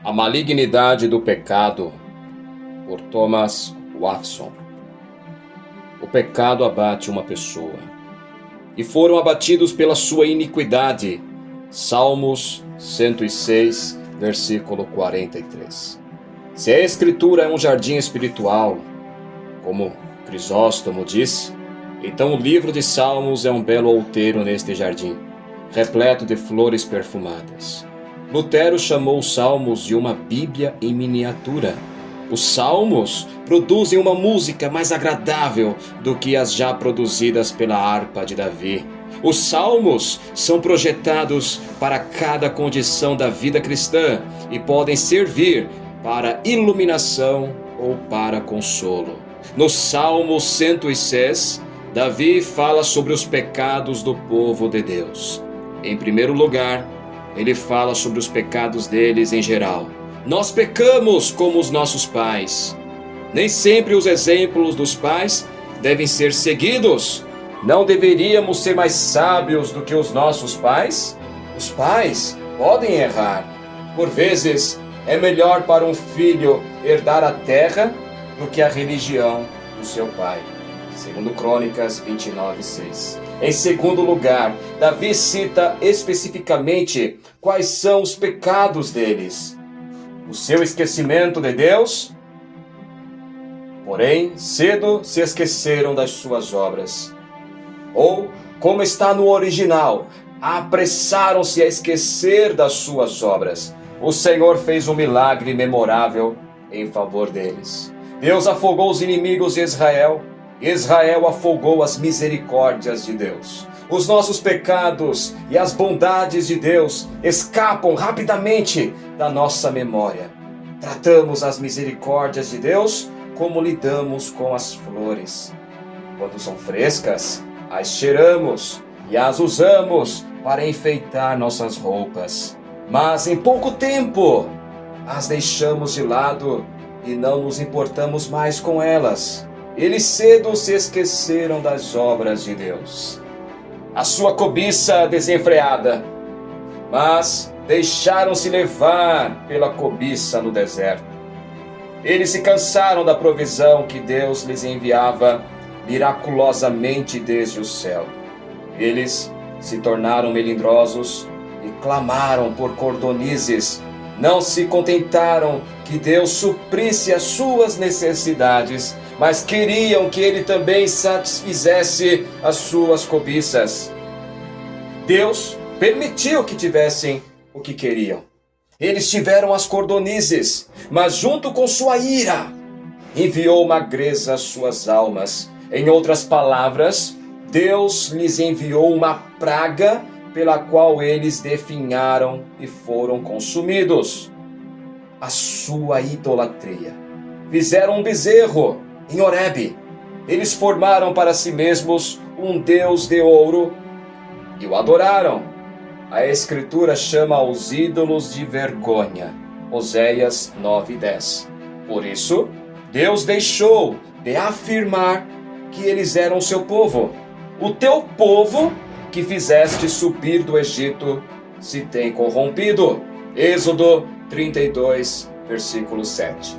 A Malignidade do Pecado, por Thomas Watson. O pecado abate uma pessoa, e foram abatidos pela sua iniquidade. Salmos 106, versículo 43. Se a Escritura é um jardim espiritual, como Crisóstomo disse, então o livro de Salmos é um belo outeiro neste jardim, repleto de flores perfumadas. Lutero chamou os Salmos de uma Bíblia em miniatura. Os Salmos produzem uma música mais agradável do que as já produzidas pela harpa de Davi. Os Salmos são projetados para cada condição da vida cristã e podem servir para iluminação ou para consolo. No Salmo 106, Davi fala sobre os pecados do povo de Deus. Em primeiro lugar, ele fala sobre os pecados deles em geral. Nós pecamos como os nossos pais. Nem sempre os exemplos dos pais devem ser seguidos. Não deveríamos ser mais sábios do que os nossos pais? Os pais podem errar. Por vezes, é melhor para um filho herdar a terra do que a religião do seu pai. Segundo Crônicas 29:6. Em segundo lugar, Davi cita especificamente quais são os pecados deles. O seu esquecimento de Deus, porém, cedo se esqueceram das suas obras. Ou, como está no original, apressaram-se a esquecer das suas obras. O Senhor fez um milagre memorável em favor deles. Deus afogou os inimigos de Israel. Israel afogou as misericórdias de Deus. Os nossos pecados e as bondades de Deus escapam rapidamente da nossa memória. Tratamos as misericórdias de Deus como lidamos com as flores. Quando são frescas, as cheiramos e as usamos para enfeitar nossas roupas. Mas em pouco tempo, as deixamos de lado e não nos importamos mais com elas. Eles cedo se esqueceram das obras de Deus. A sua cobiça desenfreada, mas deixaram-se levar pela cobiça no deserto. Eles se cansaram da provisão que Deus lhes enviava miraculosamente desde o céu. Eles se tornaram melindrosos e clamaram por cordonizes. Não se contentaram que Deus suprisse as suas necessidades, mas queriam que Ele também satisfizesse as suas cobiças. Deus permitiu que tivessem o que queriam. Eles tiveram as cordonizes, mas junto com sua ira, enviou magreza às suas almas. Em outras palavras, Deus lhes enviou uma praga pela qual eles definharam e foram consumidos. A sua idolatria. Fizeram um bezerro em Horebe. Eles formaram para si mesmos um deus de ouro e o adoraram. A Escritura chama os ídolos de vergonha. Oséias 9:10. Por isso, Deus deixou de afirmar que eles eram seu povo. O teu povo que fizeste subir do Egito se tem corrompido. Êxodo 32, versículo 7.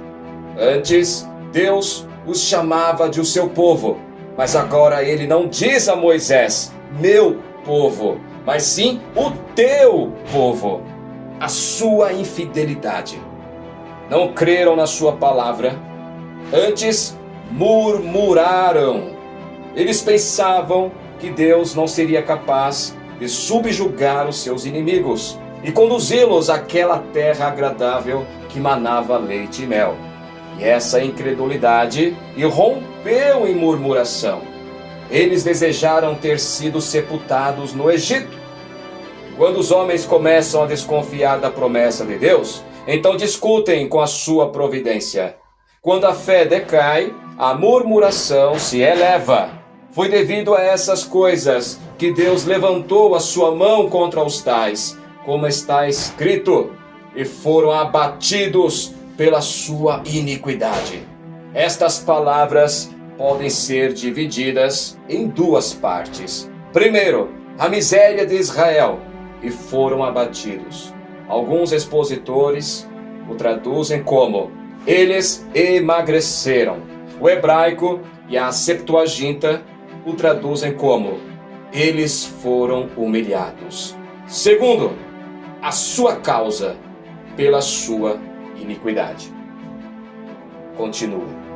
Antes, Deus os chamava de o seu povo, mas agora ele não diz a Moisés, meu povo, mas sim o teu povo. A sua infidelidade. Não creram na sua palavra, antes murmuraram. Eles pensavam que Deus não seria capaz de subjugar os seus inimigos e conduzi-los àquela terra agradável que manava leite e mel. E essa incredulidade irrompeu em murmuração. Eles desejaram ter sido sepultados no Egito. Quando os homens começam a desconfiar da promessa de Deus, então discutem com a sua providência. Quando a fé decai, a murmuração se eleva. Foi devido a essas coisas que Deus levantou a sua mão contra os tais, como está escrito, e foram abatidos pela sua iniquidade. Estas palavras podem ser divididas em duas partes. Primeiro, a miséria de Israel, e foram abatidos. Alguns expositores o traduzem como eles emagreceram. O hebraico e a Septuaginta o traduzem como eles foram humilhados. Segundo, a sua causa pela sua iniquidade. Continua.